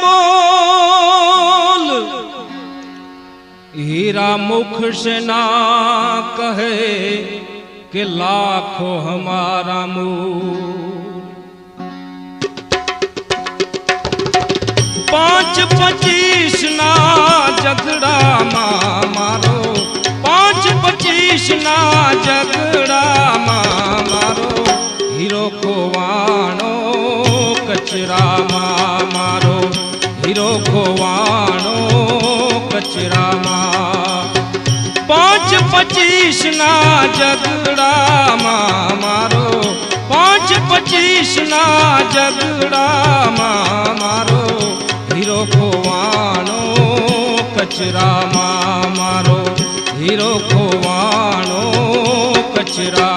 बोल हीरा मुख से ना कहे कि लाखों हमारा मूल। 5-25 ना झगड़ा मारो, 5-25 ना झगड़ा मारो, हीरो खोवाणो कचरा मारो, हीरो खोवाणो कचरा 5-25 ना झगड़ा मारो, 5-25 ना झगड़ा मारो, हीरो खोवाणो कचरा मारो, हीरो खोवाणो कचरा